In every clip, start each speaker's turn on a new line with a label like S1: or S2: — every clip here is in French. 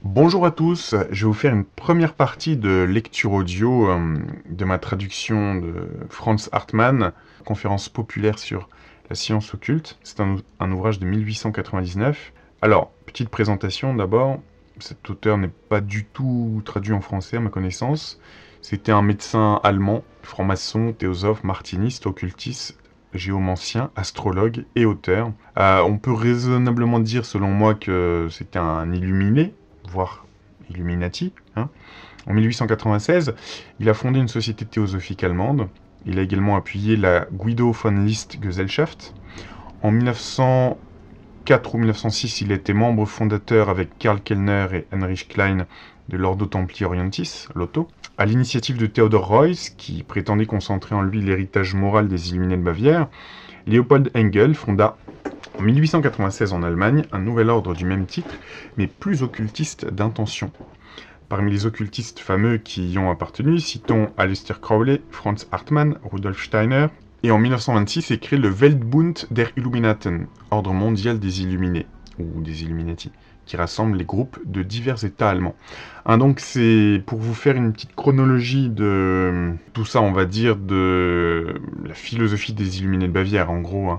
S1: Bonjour à tous, je vais vous faire une première partie de lecture audio de ma traduction de Franz Hartmann, conférence populaire sur la science occulte. C'est un ouvrage de 1899. Alors, petite présentation d'abord, cet auteur n'est pas du tout traduit en français à ma connaissance. C'était un médecin allemand, franc-maçon, théosophe, martiniste, occultiste, géomancien, astrologue et auteur. On peut raisonnablement dire, selon moi, que c'était un illuminé, voire Illuminati. En 1896, il a fondé une société théosophique allemande. Il a également appuyé la Guido von List Gesellschaft. En 1904 ou 1906, il était membre fondateur avec Karl Kellner et Heinrich Klein de l'Ordo Templi Orientis, l'Otto, à l'initiative de Theodor Heuss, qui prétendait concentrer en lui l'héritage moral des Illuminés de Bavière. Léopold Engel fonda en 1896 en Allemagne, un nouvel ordre du même titre, mais plus occultiste d'intention. Parmi les occultistes fameux qui y ont appartenu, citons Aleister Crowley, Franz Hartmann, Rudolf Steiner, et en 1926 est créé le Weltbund der Illuminaten, ordre mondial des Illuminés, ou des Illuminati, qui rassemble les groupes de divers États allemands. Donc c'est pour vous faire une petite chronologie de tout ça, on va dire, de la philosophie des Illuminés de Bavière, en gros,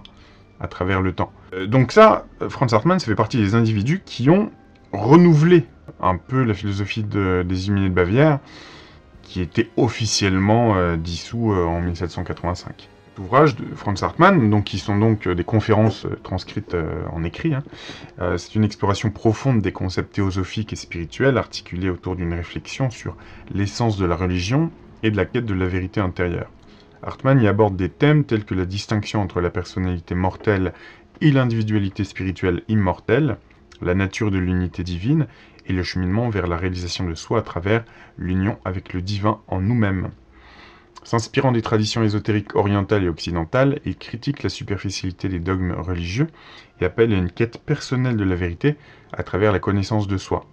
S1: à travers le temps. Donc ça, Franz Hartmann, ça fait partie des individus qui ont renouvelé un peu la philosophie des Illuminés de Bavière, qui était officiellement dissous en 1785. L'ouvrage de Franz Hartmann, qui sont donc des conférences transcrites en écrit, c'est une exploration profonde des concepts théosophiques et spirituels articulés autour d'une réflexion sur l'essence de la religion et de la quête de la vérité intérieure. Hartmann y aborde des thèmes tels que la distinction entre la personnalité mortelle et l'individualité spirituelle immortelle, la nature de l'unité divine et le cheminement vers la réalisation de soi à travers l'union avec le divin en nous-mêmes. S'inspirant des traditions ésotériques orientales et occidentales, il critique la superficialité des dogmes religieux et appelle à une quête personnelle de la vérité à travers la connaissance de soi.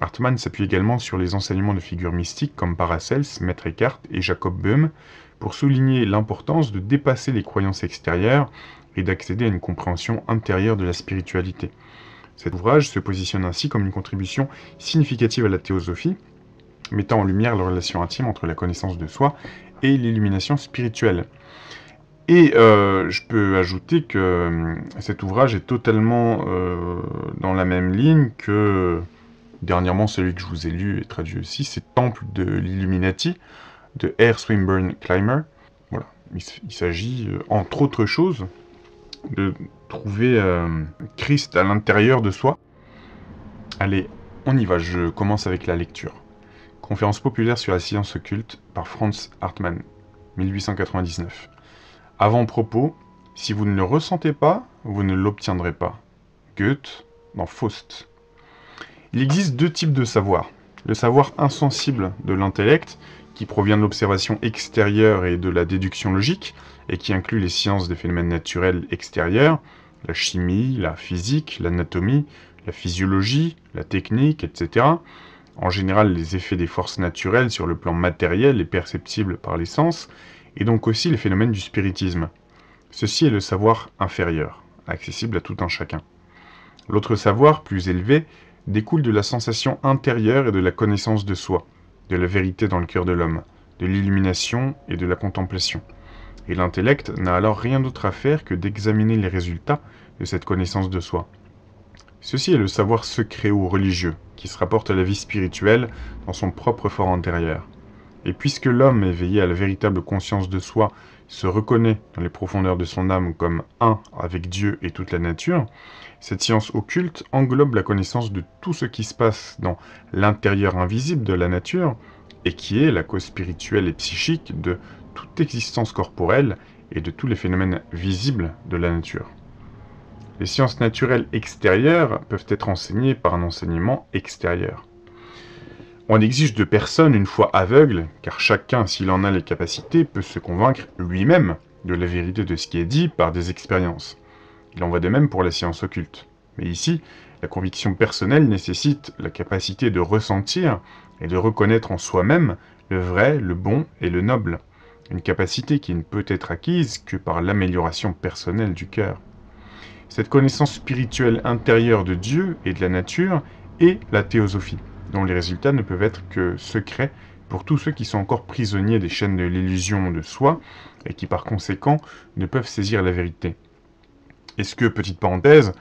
S1: Hartmann s'appuie également sur les enseignements de figures mystiques comme Paracels, Maître Eckhart et Jacob Böhm pour souligner l'importance de dépasser les croyances extérieures et d'accéder à une compréhension intérieure de la spiritualité. Cet ouvrage se positionne ainsi comme une contribution significative à la théosophie, mettant en lumière la relation intime entre la connaissance de soi et l'illumination spirituelle. Et je peux ajouter que cet ouvrage est totalement dans la même ligne que dernièrement celui que je vous ai lu et traduit aussi, c'est Temple de l'Illuminati de R. Swinburne Clymer. Voilà, il s'agit entre autres choses de trouver Christ à l'intérieur de soi. Allez, on y va, je commence avec la lecture. Conférence populaire sur la science occulte par Franz Hartmann, 1899. Avant-propos, si vous ne le ressentez pas, vous ne l'obtiendrez pas. Goethe, dans Faust. Il existe deux types de savoir. Le savoir insensible de l'intellect, qui provient de l'observation extérieure et de la déduction logique, et qui inclut les sciences des phénomènes naturels extérieurs, la chimie, la physique, l'anatomie, la physiologie, la technique, etc. En général, les effets des forces naturelles sur le plan matériel et perceptibles par les sens, et donc aussi les phénomènes du spiritisme. Ceci est le savoir inférieur, accessible à tout un chacun. L'autre savoir, plus élevé, découle de la sensation intérieure et de la connaissance de soi, de la vérité dans le cœur de l'homme, de l'illumination et de la contemplation. Et l'intellect n'a alors rien d'autre à faire que d'examiner les résultats de cette connaissance de soi. Ceci est le savoir secret ou religieux, qui se rapporte à la vie spirituelle dans son propre fort intérieur. Et puisque l'homme éveillé à la véritable conscience de soi se reconnaît dans les profondeurs de son âme comme un avec Dieu et toute la nature, cette science occulte englobe la connaissance de tout ce qui se passe dans l'intérieur invisible de la nature, et qui est la cause spirituelle et psychique de toute existence corporelle et de tous les phénomènes visibles de la nature. Les sciences naturelles extérieures peuvent être enseignées par un enseignement extérieur. On exige de personne une foi aveugle, car chacun, s'il en a les capacités, peut se convaincre lui-même de la vérité de ce qui est dit par des expériences. Il en va de même pour la science occulte. Mais ici, la conviction personnelle nécessite la capacité de ressentir et de reconnaître en soi-même le vrai, le bon et le noble. Une capacité qui ne peut être acquise que par l'amélioration personnelle du cœur. Cette connaissance spirituelle intérieure de Dieu et de la nature est la théosophie. dont les résultats ne peuvent être que secrets pour tous ceux qui sont encore prisonniers des chaînes de l'illusion de soi et qui par conséquent ne peuvent saisir la vérité. Est-ce que, petite parenthèse,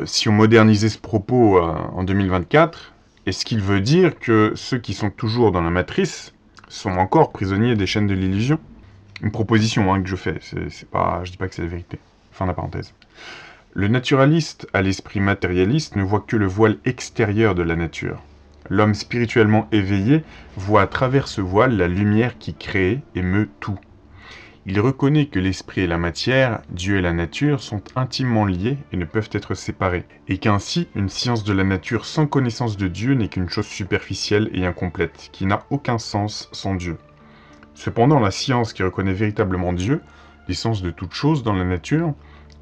S1: si on modernisait ce propos en 2024, est-ce qu'il veut dire que ceux qui sont toujours dans la matrice sont encore prisonniers des chaînes de l'illusion? Une proposition que je fais, je dis pas que c'est la vérité. Fin de la parenthèse. Le naturaliste à l'esprit matérialiste ne voit que le voile extérieur de la nature. L'homme spirituellement éveillé voit à travers ce voile la lumière qui crée et meut tout. Il reconnaît que l'esprit et la matière, Dieu et la nature, sont intimement liés et ne peuvent être séparés, et qu'ainsi une science de la nature sans connaissance de Dieu n'est qu'une chose superficielle et incomplète, qui n'a aucun sens sans Dieu. Cependant, la science qui reconnaît véritablement Dieu, l'essence de toute chose dans la nature,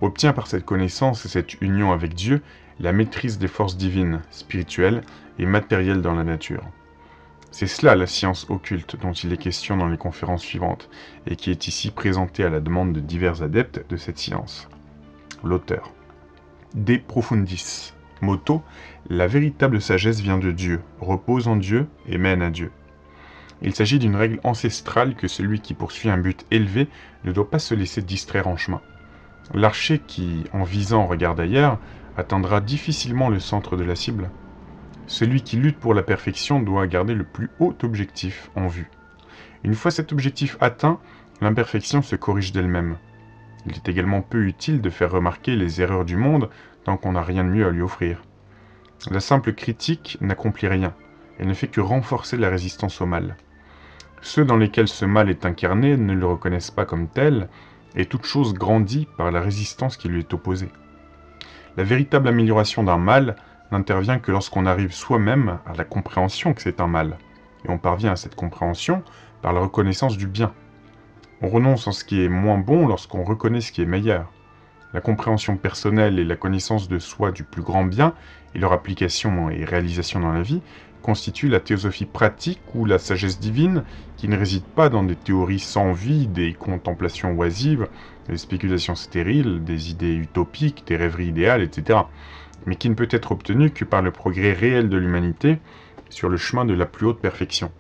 S1: obtient par cette connaissance et cette union avec Dieu la maîtrise des forces divines, spirituelles et matérielles dans la nature. C'est cela la science occulte dont il est question dans les conférences suivantes, et qui est ici présentée à la demande de divers adeptes de cette science. L'auteur. De profundis. Motto, la véritable sagesse vient de Dieu, repose en Dieu et mène à Dieu. Il s'agit d'une règle ancestrale que celui qui poursuit un but élevé ne doit pas se laisser distraire en chemin. L'archer qui, en visant, regarde ailleurs, atteindra difficilement le centre de la cible. Celui qui lutte pour la perfection doit garder le plus haut objectif en vue. Une fois cet objectif atteint, l'imperfection se corrige d'elle-même. Il est également peu utile de faire remarquer les erreurs du monde tant qu'on n'a rien de mieux à lui offrir. La simple critique n'accomplit rien, elle ne fait que renforcer la résistance au mal. Ceux dans lesquels ce mal est incarné ne le reconnaissent pas comme tel, et toute chose grandit par la résistance qui lui est opposée. La véritable amélioration d'un mal n'intervient que lorsqu'on arrive soi-même à la compréhension que c'est un mal, et on parvient à cette compréhension par la reconnaissance du bien. On renonce à ce qui est moins bon lorsqu'on reconnaît ce qui est meilleur. La compréhension personnelle et la connaissance de soi du plus grand bien, et leur application et réalisation dans la vie, constituent la théosophie pratique ou la sagesse divine qui ne réside pas dans des théories sans vie, des contemplations oisives, des spéculations stériles, des idées utopiques, des rêveries idéales, etc., mais qui ne peut être obtenue que par le progrès réel de l'humanité sur le chemin de la plus haute perfection.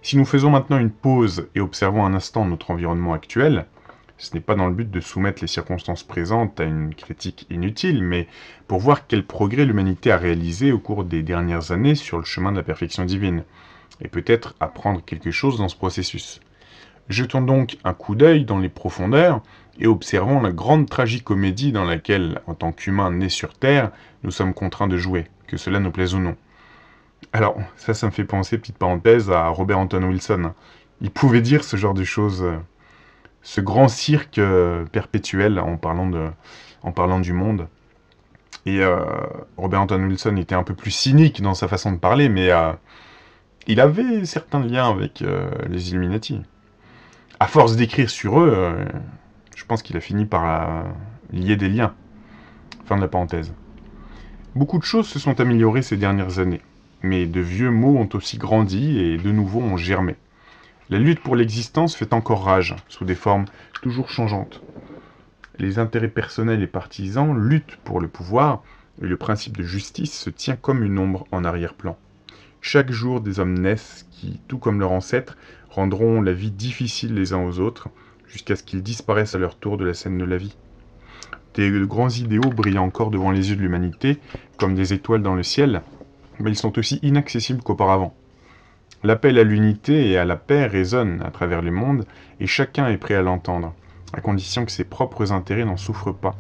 S1: Si nous faisons maintenant une pause et observons un instant notre environnement actuel, ce n'est pas dans le but de soumettre les circonstances présentes à une critique inutile, mais pour voir quel progrès l'humanité a réalisé au cours des dernières années sur le chemin de la perfection divine, et peut-être apprendre quelque chose dans ce processus. Jetons donc un coup d'œil dans les profondeurs et observons la grande tragicomédie dans laquelle, en tant qu'humains nés sur Terre, nous sommes contraints de jouer, que cela nous plaise ou non. Alors, ça me fait penser, petite parenthèse, à Robert Anton Wilson. Il pouvait dire ce genre de choses, ce grand cirque perpétuel en parlant du monde. Et Robert Anton Wilson était un peu plus cynique dans sa façon de parler, mais il avait certains liens avec les Illuminati. À force d'écrire sur eux, je pense qu'il a fini par lier des liens. Fin de la parenthèse. Beaucoup de choses se sont améliorées ces dernières années, mais de vieux mots ont aussi grandi et de nouveaux ont germé. La lutte pour l'existence fait encore rage, sous des formes toujours changeantes. Les intérêts personnels et partisans luttent pour le pouvoir, et le principe de justice se tient comme une ombre en arrière-plan. Chaque jour, des hommes naissent qui, tout comme leurs ancêtres, rendront la vie difficile les uns aux autres, jusqu'à ce qu'ils disparaissent à leur tour de la scène de la vie. Des grands idéaux brillent encore devant les yeux de l'humanité, comme des étoiles dans le ciel, mais ils sont aussi inaccessibles qu'auparavant. L'appel à l'unité et à la paix résonne à travers le monde, et chacun est prêt à l'entendre, à condition que ses propres intérêts n'en souffrent pas.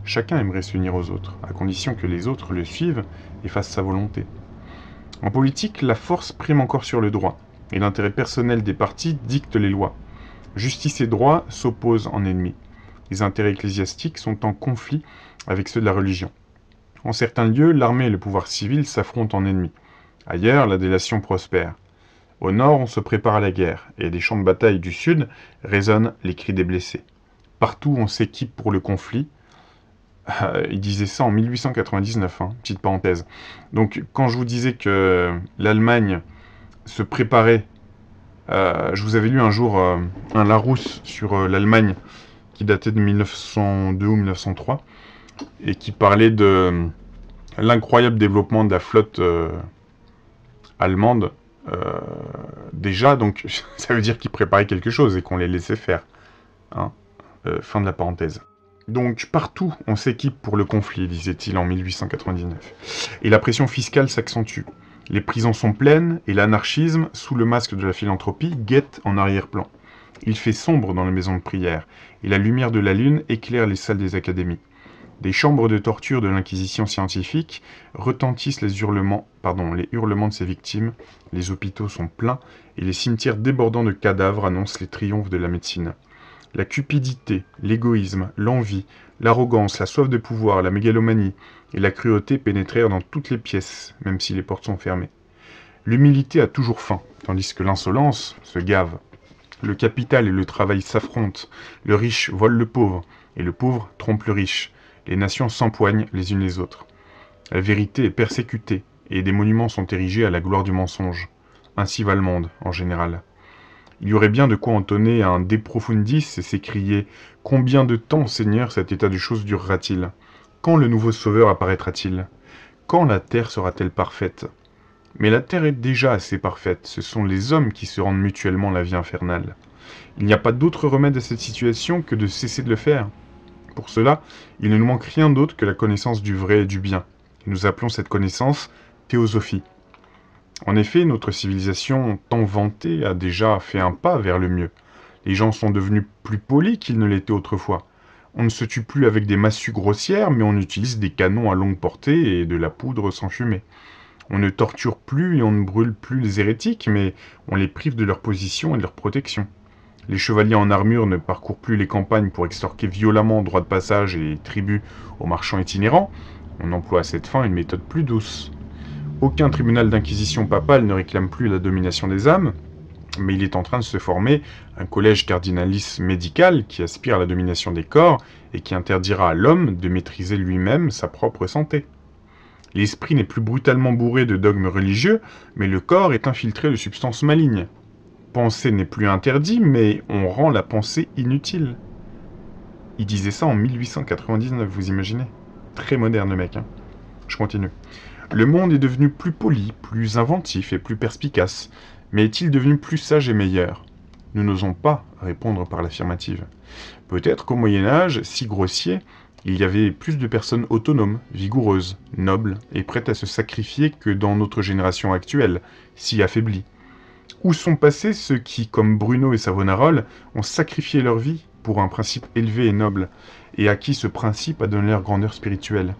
S1: Chacun aimerait s'unir aux autres, à condition que les autres le suivent et fassent sa volonté. En politique, la force prime encore sur le droit, et l'intérêt personnel des partis dicte les lois. Justice et droit s'opposent en ennemis. Les intérêts ecclésiastiques sont en conflit avec ceux de la religion. En certains lieux, l'armée et le pouvoir civil s'affrontent en ennemis. Ailleurs, la délation prospère. Au nord, on se prépare à la guerre, et des champs de bataille du sud résonnent les cris des blessés. Partout, on s'équipe pour le conflit. Il disait ça en 1899, petite parenthèse. Donc, quand je vous disais que l'Allemagne se préparait, je vous avais lu un jour un Larousse sur l'Allemagne qui datait de 1902 ou 1903, et qui parlait de l'incroyable développement de la flotte allemande, déjà, donc ça veut dire qu'ils préparaient quelque chose et qu'on les laissait faire. Hein. Fin de la parenthèse. Donc partout on s'équipe pour le conflit, disait-il en 1899. Et la pression fiscale s'accentue. Les prisons sont pleines et l'anarchisme, sous le masque de la philanthropie, guette en arrière-plan. Il fait sombre dans les maisons de prière, et la lumière de la lune éclaire les salles des académies. Des chambres de torture de l'inquisition scientifique retentissent les hurlements de ses victimes, les hôpitaux sont pleins, et les cimetières débordants de cadavres annoncent les triomphes de la médecine. La cupidité, l'égoïsme, l'envie, l'arrogance, la soif de pouvoir, la mégalomanie et la cruauté pénétrèrent dans toutes les pièces, même si les portes sont fermées. L'humilité a toujours faim, tandis que l'insolence se gave. Le capital et le travail s'affrontent, le riche vole le pauvre, et le pauvre trompe le riche. Les nations s'empoignent les unes les autres. La vérité est persécutée, et des monuments sont érigés à la gloire du mensonge. Ainsi va le monde, en général. Il y aurait bien de quoi entonner un De Profundis et s'écrier « Combien de temps, Seigneur, cet état de choses durera-t-il? Quand le nouveau Sauveur apparaîtra-t-il? Quand la terre sera-t-elle parfaite ?» Mais la terre est déjà assez parfaite, ce sont les hommes qui se rendent mutuellement la vie infernale. Il n'y a pas d'autre remède à cette situation que de cesser de le faire. Pour cela, il ne nous manque rien d'autre que la connaissance du vrai et du bien. Et nous appelons cette connaissance théosophie. En effet, notre civilisation tant vantée a déjà fait un pas vers le mieux. Les gens sont devenus plus polis qu'ils ne l'étaient autrefois. On ne se tue plus avec des massues grossières, mais on utilise des canons à longue portée et de la poudre sans fumée. On ne torture plus et on ne brûle plus les hérétiques, mais on les prive de leur position et de leur protection. Les chevaliers en armure ne parcourent plus les campagnes pour extorquer violemment droit de passage et tribut aux marchands itinérants. On emploie à cette fin une méthode plus douce. Aucun tribunal d'inquisition papale ne réclame plus la domination des âmes, mais il est en train de se former un collège cardinalis médical qui aspire à la domination des corps et qui interdira à l'homme de maîtriser lui-même sa propre santé. L'esprit n'est plus brutalement bourré de dogmes religieux, mais le corps est infiltré de substances malignes. Penser n'est plus interdit, mais on rend la pensée inutile. Il disait ça en 1899, vous imaginez? Très moderne le mec, hein. Je continue. Le monde est devenu plus poli, plus inventif et plus perspicace, mais est-il devenu plus sage et meilleur? Nous n'osons pas répondre par l'affirmative. Peut-être qu'au Moyen-Âge, si grossier, il y avait plus de personnes autonomes, vigoureuses, nobles et prêtes à se sacrifier que dans notre génération actuelle, si affaiblie. Où sont passés ceux qui, comme Bruno et Savonarola, ont sacrifié leur vie pour un principe élevé et noble, et à qui ce principe a donné leur grandeur spirituelle?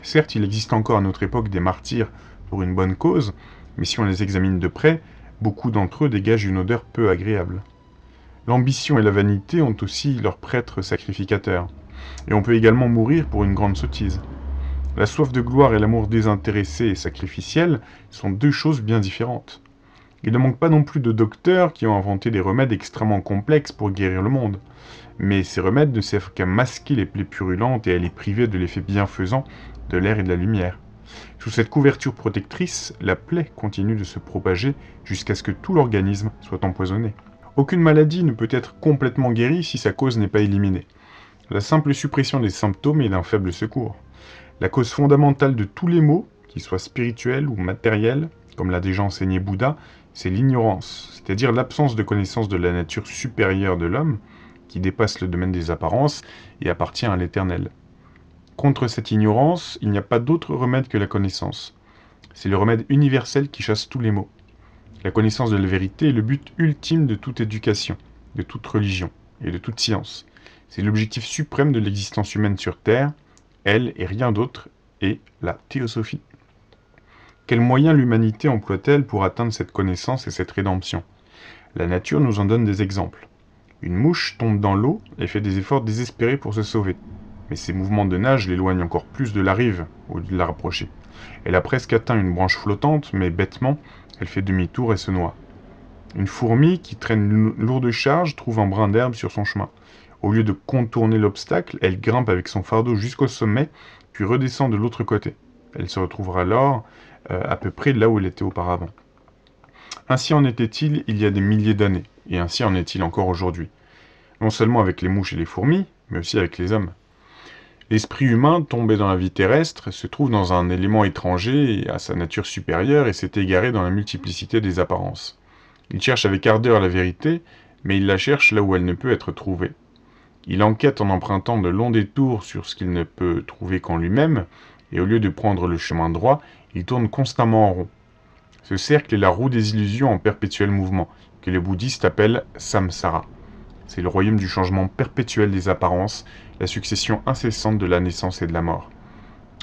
S1: Certes, il existe encore à notre époque des martyrs pour une bonne cause, mais si on les examine de près, beaucoup d'entre eux dégagent une odeur peu agréable. L'ambition et la vanité ont aussi leurs prêtres sacrificateurs, et on peut également mourir pour une grande sottise. La soif de gloire et l'amour désintéressé et sacrificiel sont deux choses bien différentes. Il ne manque pas non plus de docteurs qui ont inventé des remèdes extrêmement complexes pour guérir le monde, mais ces remèdes ne servent qu'à masquer les plaies purulentes et à les priver de l'effet bienfaisant de l'air et de la lumière. Sous cette couverture protectrice, la plaie continue de se propager jusqu'à ce que tout l'organisme soit empoisonné. Aucune maladie ne peut être complètement guérie si sa cause n'est pas éliminée. La simple suppression des symptômes est d'un faible secours. La cause fondamentale de tous les maux, qu'ils soient spirituels ou matériels, comme l'a déjà enseigné Bouddha, c'est l'ignorance, c'est-à-dire l'absence de connaissance de la nature supérieure de l'homme, qui dépasse le domaine des apparences et appartient à l'éternel. Contre cette ignorance, il n'y a pas d'autre remède que la connaissance. C'est le remède universel qui chasse tous les maux. La connaissance de la vérité est le but ultime de toute éducation, de toute religion et de toute science. C'est l'objectif suprême de l'existence humaine sur Terre. Elle et rien d'autre est la théosophie. Quels moyens l'humanité emploie-t-elle pour atteindre cette connaissance et cette rédemption? La nature nous en donne des exemples. Une mouche tombe dans l'eau et fait des efforts désespérés pour se sauver. Mais ses mouvements de nage l'éloignent encore plus de la rive, au lieu de la rapprocher. Elle a presque atteint une branche flottante, mais bêtement, elle fait demi-tour et se noie. Une fourmi qui traîne une lourde charge trouve un brin d'herbe sur son chemin. Au lieu de contourner l'obstacle, elle grimpe avec son fardeau jusqu'au sommet, puis redescend de l'autre côté. Elle se retrouvera alors à peu près là où elle était auparavant. Ainsi en était-il il y a des milliers d'années, et ainsi en est-il encore aujourd'hui. Non seulement avec les mouches et les fourmis, mais aussi avec les hommes. L'esprit humain, tombé dans la vie terrestre, se trouve dans un élément étranger à sa nature supérieure et s'est égaré dans la multiplicité des apparences. Il cherche avec ardeur la vérité, mais il la cherche là où elle ne peut être trouvée. Il enquête en empruntant de longs détours sur ce qu'il ne peut trouver qu'en lui-même, et au lieu de prendre le chemin droit, il tourne constamment en rond. Ce cercle est la roue des illusions en perpétuel mouvement, que les bouddhistes appellent samsara. C'est le royaume du changement perpétuel des apparences, la succession incessante de la naissance et de la mort.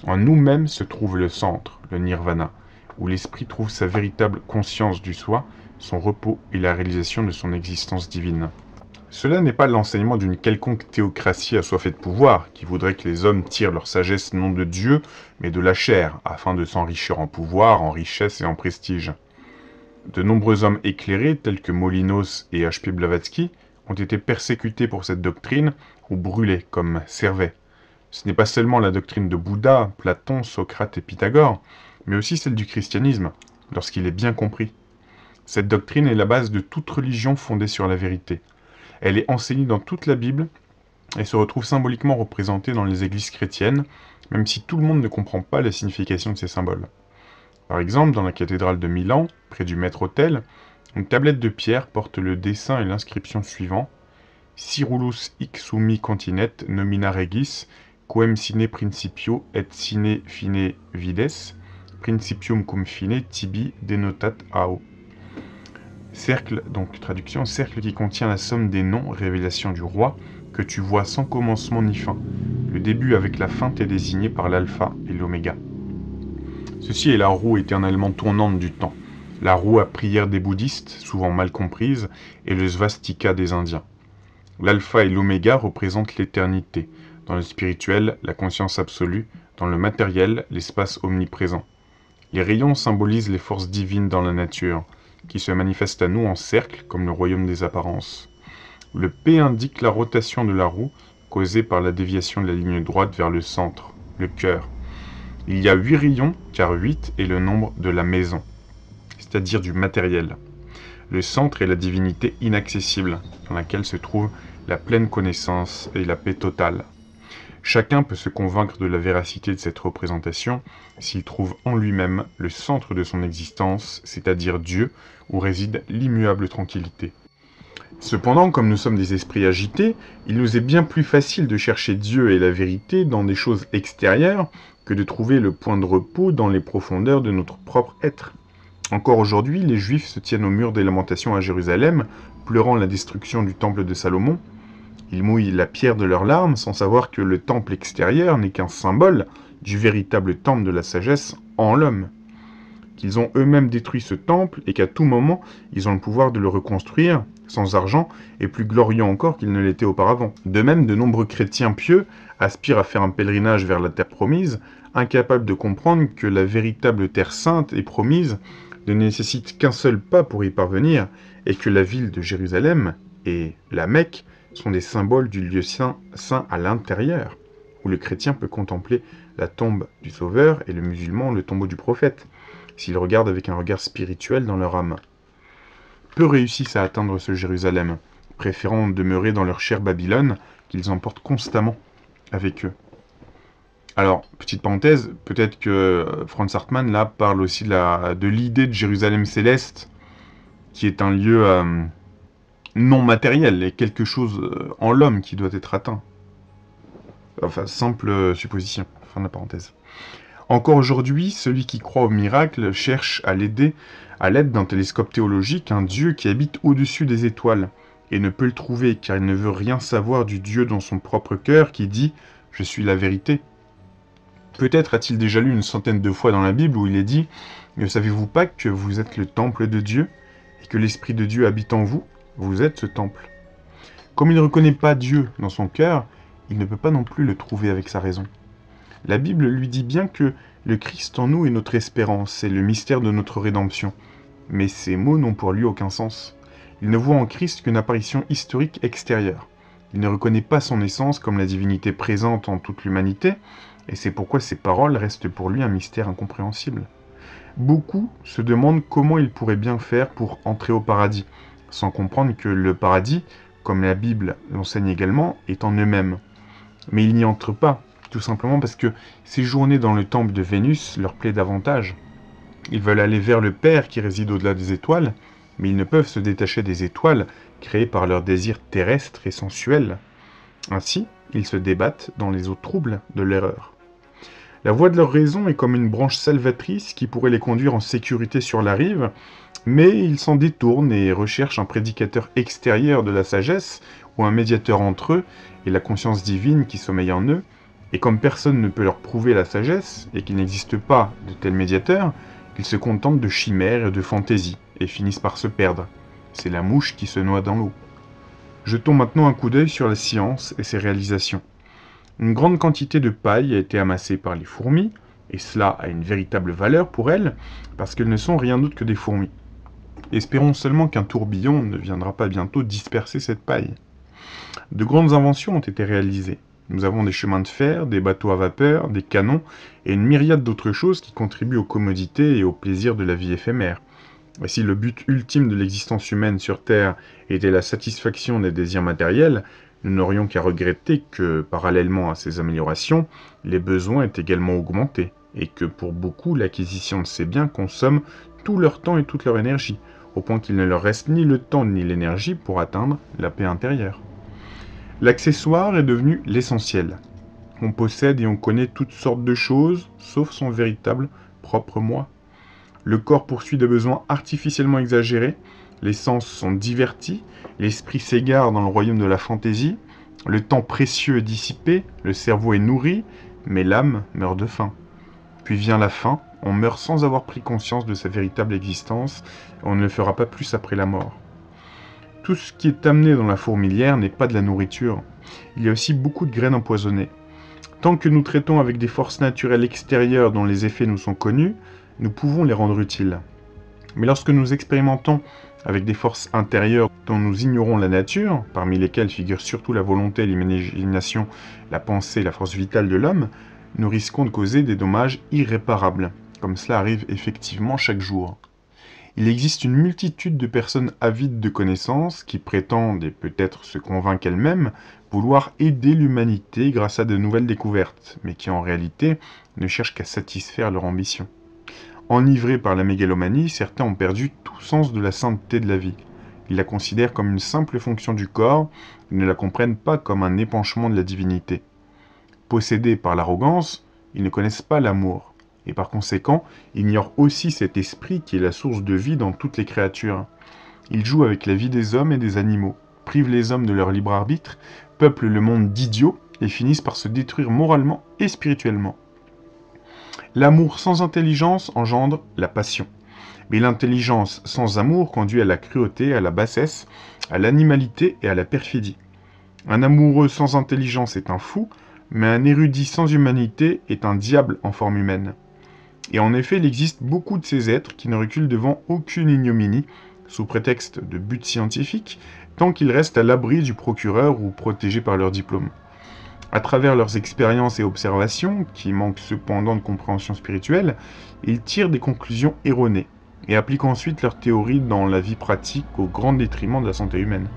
S1: En nous-mêmes se trouve le centre, le nirvana, où l'esprit trouve sa véritable conscience du soi, son repos et la réalisation de son existence divine. Cela n'est pas l'enseignement d'une quelconque théocratie assoiffée de pouvoir, qui voudrait que les hommes tirent leur sagesse non de Dieu, mais de la chair, afin de s'enrichir en pouvoir, en richesse et en prestige. De nombreux hommes éclairés, tels que Molinos et H.P. Blavatsky, ont été persécutés pour cette doctrine, ou brûlés comme Servet. Ce n'est pas seulement la doctrine de Bouddha, Platon, Socrate et Pythagore, mais aussi celle du christianisme, lorsqu'il est bien compris. Cette doctrine est la base de toute religion fondée sur la vérité. Elle est enseignée dans toute la Bible et se retrouve symboliquement représentée dans les églises chrétiennes, même si tout le monde ne comprend pas la signification de ces symboles. Par exemple, dans la cathédrale de Milan, près du maître-autel, une tablette de pierre porte le dessin et l'inscription suivant: Cyrulus hic summi continet nomina regis, quem sine principio et sine fine vides, principium cum fine tibi denotat ao. Cercle, donc traduction, cercle qui contient la somme des noms, révélation du roi, que tu vois sans commencement ni fin. Le début avec la fin t'est désigné par l'alpha et l'oméga. Ceci est la roue éternellement tournante du temps. La roue à prière des bouddhistes, souvent mal comprise, et le svastika des indiens. L'alpha et l'oméga représentent l'éternité. Dans le spirituel, la conscience absolue. Dans le matériel, l'espace omniprésent. Les rayons symbolisent les forces divines dans la nature, qui se manifestent à nous en cercle, comme le royaume des apparences. Le P indique la rotation de la roue, causée par la déviation de la ligne droite vers le centre, le cœur. Il y a 8 rayons, car 8 est le nombre de la maison, c'est-à-dire du matériel. Le centre est la divinité inaccessible, dans laquelle se trouve la pleine connaissance et la paix totale. Chacun peut se convaincre de la véracité de cette représentation s'il trouve en lui-même le centre de son existence, c'est-à-dire Dieu, où réside l'immuable tranquillité. Cependant, comme nous sommes des esprits agités, il nous est bien plus facile de chercher Dieu et la vérité dans des choses extérieures que de trouver le point de repos dans les profondeurs de notre propre être. Encore aujourd'hui, les Juifs se tiennent au mur des lamentations à Jérusalem, pleurant la destruction du temple de Salomon. Ils mouillent la pierre de leurs larmes sans savoir que le temple extérieur n'est qu'un symbole du véritable temple de la sagesse en l'homme. Qu'ils ont eux-mêmes détruit ce temple et qu'à tout moment, ils ont le pouvoir de le reconstruire, sans argent, et plus glorieux encore qu'il ne l'était auparavant. De même, de nombreux chrétiens pieux aspirent à faire un pèlerinage vers la terre promise, incapables de comprendre que la véritable terre sainte et promise ne nécessite qu'un seul pas pour y parvenir, et que la ville de Jérusalem et la Mecque sont des symboles du lieu saint à l'intérieur, où le chrétien peut contempler la tombe du Sauveur et le musulman le tombeau du prophète, s'ils regardent avec un regard spirituel dans leur âme. Peu réussissent à atteindre ce Jérusalem, préférant demeurer dans leur chère Babylone qu'ils emportent constamment avec eux. Alors, petite parenthèse, peut-être que Franz Hartmann là parle aussi de l'idée de Jérusalem céleste, qui est un lieu non matériel et quelque chose en l'homme qui doit être atteint. Enfin, simple supposition, fin de la parenthèse. Encore aujourd'hui, celui qui croit au miracle cherche à l'aider à l'aide d'un télescope théologique un Dieu qui habite au-dessus des étoiles, et ne peut le trouver car il ne veut rien savoir du Dieu dans son propre cœur qui dit « Je suis la vérité ». Peut-être a-t-il déjà lu une centaine de fois dans la Bible où il est dit « Ne savez-vous pas que vous êtes le temple de Dieu et que l'Esprit de Dieu habite en vous? Vous êtes ce temple. » Comme il ne reconnaît pas Dieu dans son cœur, il ne peut pas non plus le trouver avec sa raison. La Bible lui dit bien que le Christ en nous est notre espérance, c'est le mystère de notre rédemption. Mais ces mots n'ont pour lui aucun sens. Il ne voit en Christ qu'une apparition historique extérieure. Il ne reconnaît pas son essence comme la divinité présente en toute l'humanité, et c'est pourquoi ces paroles restent pour lui un mystère incompréhensible. Beaucoup se demandent comment ils pourraient bien faire pour entrer au paradis, sans comprendre que le paradis, comme la Bible l'enseigne également, est en eux-mêmes. Mais ils n'y entrent pas, tout simplement parce que séjourner dans le temple de Vénus leur plaît davantage. Ils veulent aller vers le Père qui réside au-delà des étoiles, mais ils ne peuvent se détacher des étoiles créées par leurs désirs terrestres et sensuels. Ainsi, ils se débattent dans les eaux troubles de l'erreur. La voix de leur raison est comme une branche salvatrice qui pourrait les conduire en sécurité sur la rive, mais ils s'en détournent et recherchent un prédicateur extérieur de la sagesse ou un médiateur entre eux et la conscience divine qui sommeille en eux, et comme personne ne peut leur prouver la sagesse et qu'il n'existe pas de tel médiateur, ils se contentent de chimères et de fantaisies et finissent par se perdre. C'est la mouche qui se noie dans l'eau. Jetons maintenant un coup d'œil sur la science et ses réalisations. Une grande quantité de paille a été amassée par les fourmis, et cela a une véritable valeur pour elles, parce qu'elles ne sont rien d'autre que des fourmis. Espérons seulement qu'un tourbillon ne viendra pas bientôt disperser cette paille. De grandes inventions ont été réalisées. Nous avons des chemins de fer, des bateaux à vapeur, des canons, et une myriade d'autres choses qui contribuent aux commodités et au plaisir de la vie éphémère. Et si le but ultime de l'existence humaine sur Terre était la satisfaction des désirs matériels, nous n'aurions qu'à regretter que, parallèlement à ces améliorations, les besoins aient également augmenté, et que pour beaucoup, l'acquisition de ces biens consomme tout leur temps et toute leur énergie, au point qu'il ne leur reste ni le temps ni l'énergie pour atteindre la paix intérieure. L'accessoire est devenu l'essentiel. On possède et on connaît toutes sortes de choses, sauf son véritable propre moi. Le corps poursuit des besoins artificiellement exagérés, les sens sont divertis, l'esprit s'égare dans le royaume de la fantaisie, le temps précieux est dissipé, le cerveau est nourri, mais l'âme meurt de faim. Puis vient la fin, on meurt sans avoir pris conscience de sa véritable existence, et on ne le fera pas plus après la mort. Tout ce qui est amené dans la fourmilière n'est pas de la nourriture, il y a aussi beaucoup de graines empoisonnées. Tant que nous traitons avec des forces naturelles extérieures dont les effets nous sont connus, nous pouvons les rendre utiles. Mais lorsque nous expérimentons avec des forces intérieures dont nous ignorons la nature, parmi lesquelles figurent surtout la volonté, l'imagination, la pensée, la force vitale de l'homme, nous risquons de causer des dommages irréparables, comme cela arrive effectivement chaque jour. Il existe une multitude de personnes avides de connaissances qui prétendent, et peut-être se convainquent elles-mêmes, vouloir aider l'humanité grâce à de nouvelles découvertes, mais qui en réalité ne cherchent qu'à satisfaire leur ambition. Enivrés par la mégalomanie, certains ont perdu tout sens de la sainteté de la vie. Ils la considèrent comme une simple fonction du corps, ils ne la comprennent pas comme un épanchement de la divinité. Possédés par l'arrogance, ils ne connaissent pas l'amour, et par conséquent, ignorent aussi cet esprit qui est la source de vie dans toutes les créatures. Ils jouent avec la vie des hommes et des animaux, privent les hommes de leur libre arbitre, peuplent le monde d'idiots et finissent par se détruire moralement et spirituellement. L'amour sans intelligence engendre la passion. Mais l'intelligence sans amour conduit à la cruauté, à la bassesse, à l'animalité et à la perfidie. Un amoureux sans intelligence est un fou, mais un érudit sans humanité est un diable en forme humaine. Et en effet, il existe beaucoup de ces êtres qui ne reculent devant aucune ignominie, sous prétexte de but scientifique, tant qu'ils restent à l'abri du procureur ou protégés par leur diplôme. À travers leurs expériences et observations, qui manquent cependant de compréhension spirituelle, ils tirent des conclusions erronées et appliquent ensuite leurs théories dans la vie pratique au grand détriment de la santé humaine.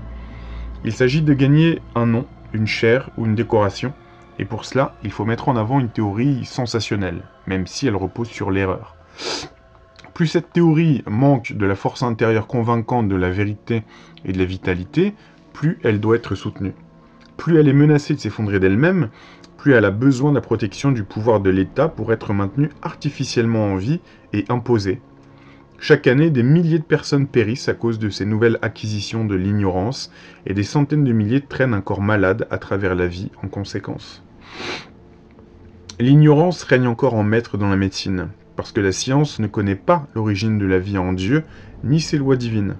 S1: Il s'agit de gagner un nom, une chaire ou une décoration, et pour cela, il faut mettre en avant une théorie sensationnelle, même si elle repose sur l'erreur. Plus cette théorie manque de la force intérieure convaincante de la vérité et de la vitalité, plus elle doit être soutenue. Plus elle est menacée de s'effondrer d'elle-même, plus elle a besoin de la protection du pouvoir de l'État pour être maintenue artificiellement en vie et imposée. Chaque année, des milliers de personnes périssent à cause de ces nouvelles acquisitions de l'ignorance, et des centaines de milliers traînent un corps malade à travers la vie en conséquence. L'ignorance règne encore en maître dans la médecine, parce que la science ne connaît pas l'origine de la vie en Dieu, ni ses lois divines.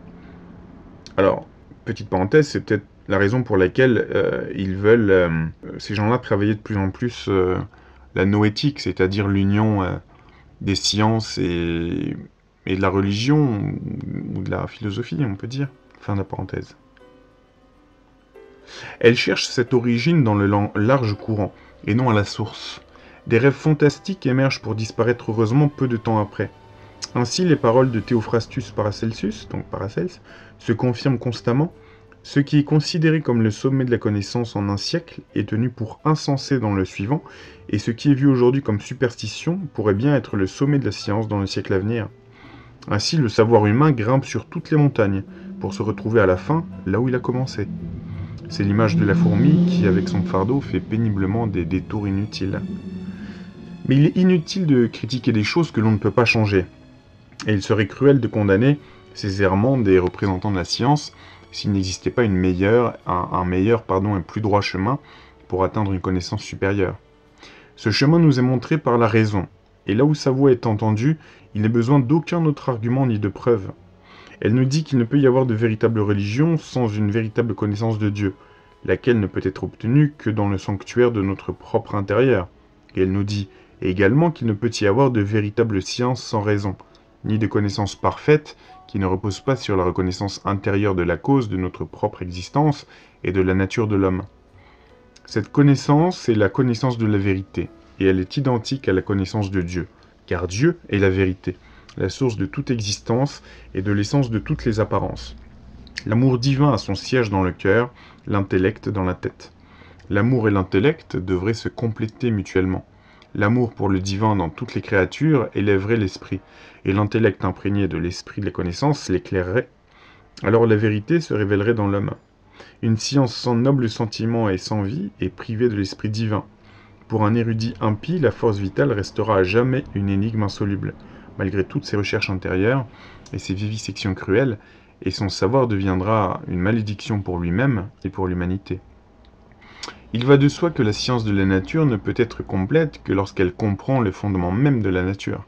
S1: Alors, petite parenthèse, c'est peut-être la raison pour laquelle ils veulent, ces gens-là, travailler de plus en plus la noétique, c'est-à-dire l'union des sciences et de la religion, ou de la philosophie, on peut dire. Fin de la parenthèse. Elle cherche cette origine dans le large courant, et non à la source. Des rêves fantastiques émergent pour disparaître heureusement peu de temps après. Ainsi, les paroles de Théophrastus Paracelsus, donc Paracelse, se confirment constamment. Ce qui est considéré comme le sommet de la connaissance en un siècle est tenu pour insensé dans le suivant, et ce qui est vu aujourd'hui comme superstition pourrait bien être le sommet de la science dans le siècle à venir. Ainsi, le savoir humain grimpe sur toutes les montagnes, pour se retrouver à la fin là où il a commencé. C'est l'image de la fourmi qui, avec son fardeau, fait péniblement des détours inutiles. Mais il est inutile de critiquer des choses que l'on ne peut pas changer, et il serait cruel de condamner ces errements des représentants de la science s'il n'existait pas un meilleur et plus droit chemin pour atteindre une connaissance supérieure. Ce chemin nous est montré par la raison, et là où sa voix est entendue, il n'est besoin d'aucun autre argument ni de preuve. Elle nous dit qu'il ne peut y avoir de véritable religion sans une véritable connaissance de Dieu, laquelle ne peut être obtenue que dans le sanctuaire de notre propre intérieur. Et elle nous dit également qu'il ne peut y avoir de véritable science sans raison, ni de connaissance parfaite qui ne repose pas sur la reconnaissance intérieure de la cause de notre propre existence et de la nature de l'homme. Cette connaissance est la connaissance de la vérité, et elle est identique à la connaissance de Dieu, car Dieu est la vérité, la source de toute existence et de l'essence de toutes les apparences. L'amour divin a son siège dans le cœur, l'intellect dans la tête. L'amour et l'intellect devraient se compléter mutuellement. L'amour pour le divin dans toutes les créatures élèverait l'esprit, et l'intellect imprégné de l'esprit de la connaissance l'éclairerait. Alors la vérité se révélerait dans l'homme. Une science sans noble sentiment et sans vie est privée de l'esprit divin. Pour un érudit impie, la force vitale restera à jamais une énigme insoluble, malgré toutes ses recherches intérieures et ses vivisections cruelles, et son savoir deviendra une malédiction pour lui-même et pour l'humanité. Il va de soi que la science de la nature ne peut être complète que lorsqu'elle comprend le fondement même de la nature.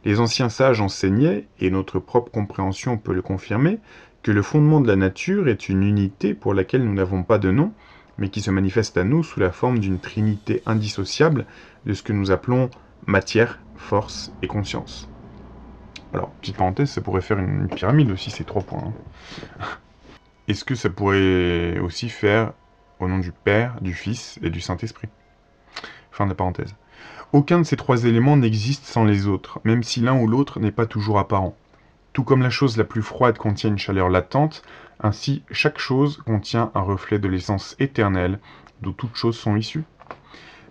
S1: Les anciens sages enseignaient, et notre propre compréhension peut le confirmer, que le fondement de la nature est une unité pour laquelle nous n'avons pas de nom, mais qui se manifeste à nous sous la forme d'une trinité indissociable de ce que nous appelons matière, force et conscience. Alors, petite parenthèse, ça pourrait faire une pyramide aussi, ces 3 points. Est-ce que ça pourrait aussi faire au nom du Père, du Fils et du Saint-Esprit? Fin de la parenthèse. Aucun de ces 3 éléments n'existe sans les autres, même si l'un ou l'autre n'est pas toujours apparent. Tout comme la chose la plus froide contient une chaleur latente, ainsi chaque chose contient un reflet de l'essence éternelle d'où toutes choses sont issues.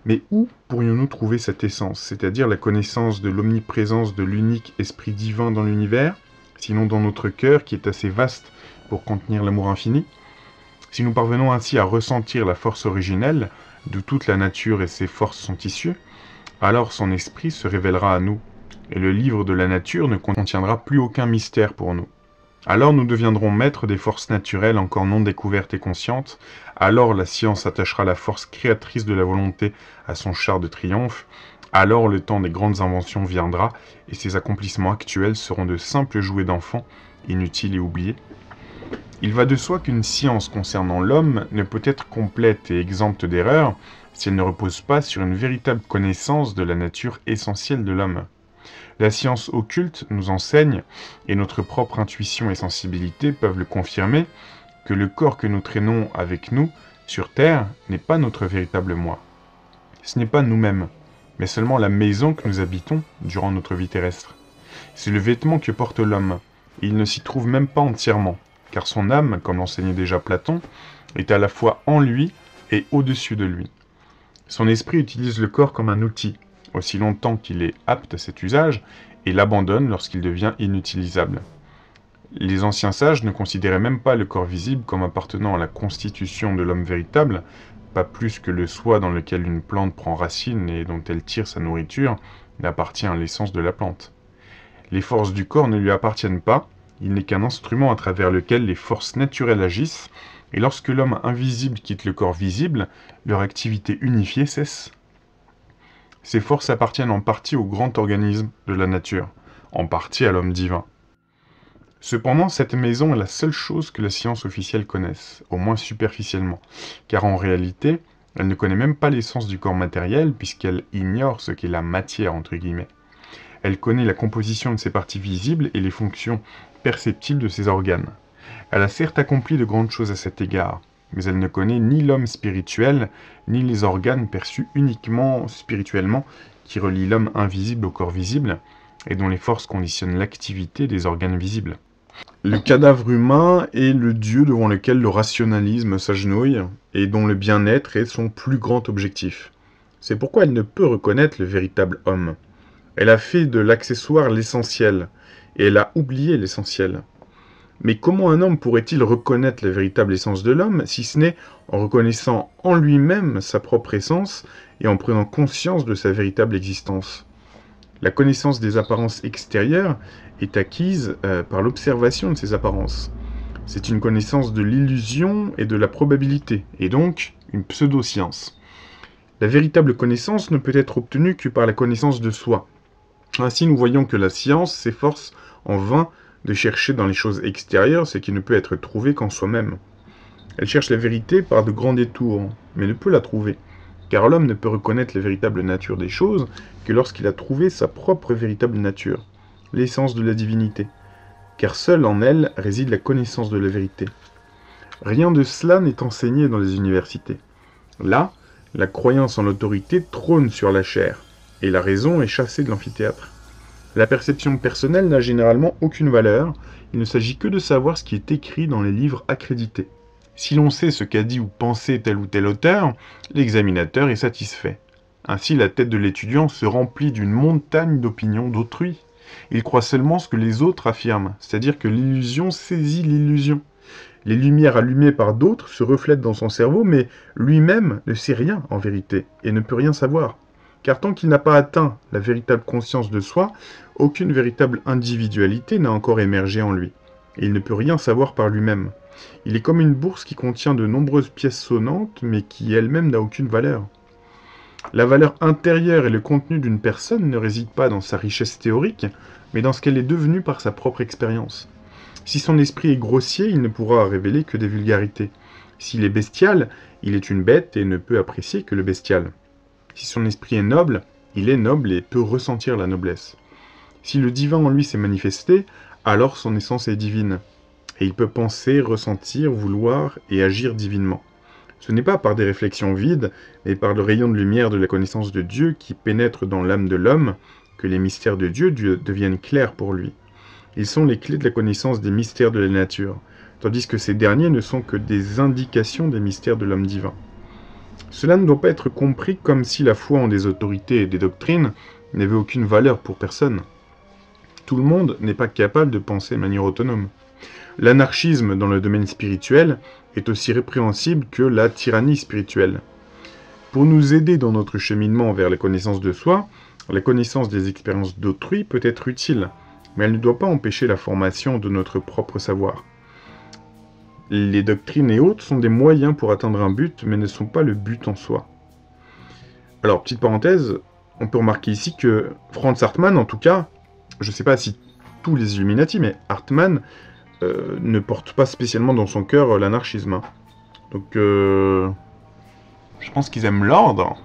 S1: Mais où pourrions-nous trouver cette essence, c'est-à-dire la connaissance de l'omniprésence de l'unique esprit divin dans l'univers, sinon dans notre cœur qui est assez vaste pour contenir l'amour infini? Si nous parvenons ainsi à ressentir la force originelle, d'où toute la nature et ses forces sont issues, alors son esprit se révélera à nous, et le livre de la nature ne contiendra plus aucun mystère pour nous. Alors nous deviendrons maîtres des forces naturelles encore non découvertes et conscientes, alors la science attachera la force créatrice de la volonté à son char de triomphe, alors le temps des grandes inventions viendra, et ses accomplissements actuels seront de simples jouets d'enfants, inutiles et oubliés. Il va de soi qu'une science concernant l'homme ne peut être complète et exempte d'erreurs si elle ne repose pas sur une véritable connaissance de la nature essentielle de l'homme. La science occulte nous enseigne, et notre propre intuition et sensibilité peuvent le confirmer, que le corps que nous traînons avec nous sur Terre n'est pas notre véritable moi. Ce n'est pas nous-mêmes, mais seulement la maison que nous habitons durant notre vie terrestre. C'est le vêtement que porte l'homme, et il ne s'y trouve même pas entièrement, car son âme, comme l'enseignait déjà Platon, est à la fois en lui et au-dessus de lui. Son esprit utilise le corps comme un outil, aussi longtemps qu'il est apte à cet usage, et l'abandonne lorsqu'il devient inutilisable. Les anciens sages ne considéraient même pas le corps visible comme appartenant à la constitution de l'homme véritable, pas plus que le soi dans lequel une plante prend racine et dont elle tire sa nourriture n'appartient à l'essence de la plante. Les forces du corps ne lui appartiennent pas, il n'est qu'un instrument à travers lequel les forces naturelles agissent, et lorsque l'homme invisible quitte le corps visible, leur activité unifiée cesse. Ces forces appartiennent en partie au grand organisme de la nature, en partie à l'homme divin. Cependant, cette maison est la seule chose que la science officielle connaisse, au moins superficiellement, car en réalité, elle ne connaît même pas l'essence du corps matériel, puisqu'elle ignore ce qu'est la matière, entre guillemets. Elle connaît la composition de ses parties visibles et les fonctions perceptibles de ses organes. Elle a certes accompli de grandes choses à cet égard, mais elle ne connaît ni l'homme spirituel, ni les organes perçus uniquement spirituellement, qui relient l'homme invisible au corps visible, et dont les forces conditionnent l'activité des organes visibles. Le cadavre humain est le Dieu devant lequel le rationalisme s'agenouille et dont le bien-être est son plus grand objectif. C'est pourquoi elle ne peut reconnaître le véritable homme. Elle a fait de l'accessoire l'essentiel, et elle a oublié l'essentiel. Mais comment un homme pourrait-il reconnaître la véritable essence de l'homme, si ce n'est en reconnaissant en lui-même sa propre essence et en prenant conscience de sa véritable existence? La connaissance des apparences extérieures est acquise par l'observation de ces apparences. C'est une connaissance de l'illusion et de la probabilité, et donc une pseudo-science. La véritable connaissance ne peut être obtenue que par la connaissance de soi. Ainsi, nous voyons que la science s'efforce en vain de chercher dans les choses extérieures ce qui ne peut être trouvé qu'en soi-même. Elle cherche la vérité par de grands détours, mais ne peut la trouver, car l'homme ne peut reconnaître la véritable nature des choses que lorsqu'il a trouvé sa propre véritable nature, l'essence de la divinité, car seule en elle réside la connaissance de la vérité. Rien de cela n'est enseigné dans les universités. Là, la croyance en l'autorité trône sur la chair, et la raison est chassée de l'amphithéâtre. La perception personnelle n'a généralement aucune valeur, il ne s'agit que de savoir ce qui est écrit dans les livres accrédités. Si l'on sait ce qu'a dit ou pensé tel ou tel auteur, l'examinateur est satisfait. Ainsi, la tête de l'étudiant se remplit d'une montagne d'opinions d'autrui. Il croit seulement ce que les autres affirment, c'est-à-dire que l'illusion saisit l'illusion. Les lumières allumées par d'autres se reflètent dans son cerveau, mais lui-même ne sait rien en vérité, et ne peut rien savoir. Car tant qu'il n'a pas atteint la véritable conscience de soi, aucune véritable individualité n'a encore émergé en lui, et il ne peut rien savoir par lui-même. Il est comme une bourse qui contient de nombreuses pièces sonnantes, mais qui elle-même n'a aucune valeur. La valeur intérieure et le contenu d'une personne ne résident pas dans sa richesse théorique, mais dans ce qu'elle est devenue par sa propre expérience. Si son esprit est grossier, il ne pourra révéler que des vulgarités. S'il est bestial, il est une bête et ne peut apprécier que le bestial. Si son esprit est noble, il est noble et peut ressentir la noblesse. Si le divin en lui s'est manifesté, alors son essence est divine. Et il peut penser, ressentir, vouloir et agir divinement. Ce n'est pas par des réflexions vides, mais par le rayon de lumière de la connaissance de Dieu qui pénètre dans l'âme de l'homme, que les mystères de Dieu deviennent clairs pour lui. Ils sont les clés de la connaissance des mystères de la nature, tandis que ces derniers ne sont que des indications des mystères de l'homme divin. Cela ne doit pas être compris comme si la foi en des autorités et des doctrines n'avait aucune valeur pour personne. Tout le monde n'est pas capable de penser de manière autonome. L'anarchisme dans le domaine spirituel est aussi répréhensible que la tyrannie spirituelle. Pour nous aider dans notre cheminement vers la connaissance de soi, la connaissance des expériences d'autrui peut être utile, mais elle ne doit pas empêcher la formation de notre propre savoir. Les doctrines et autres sont des moyens pour atteindre un but, mais ne sont pas le but en soi. Alors, petite parenthèse, on peut remarquer ici que Franz Hartmann, en tout cas, je ne sais pas si tous les Illuminati, mais Hartmann ne porte pas spécialement dans son cœur l'anarchisme. Donc, je pense qu'ils aiment l'ordre,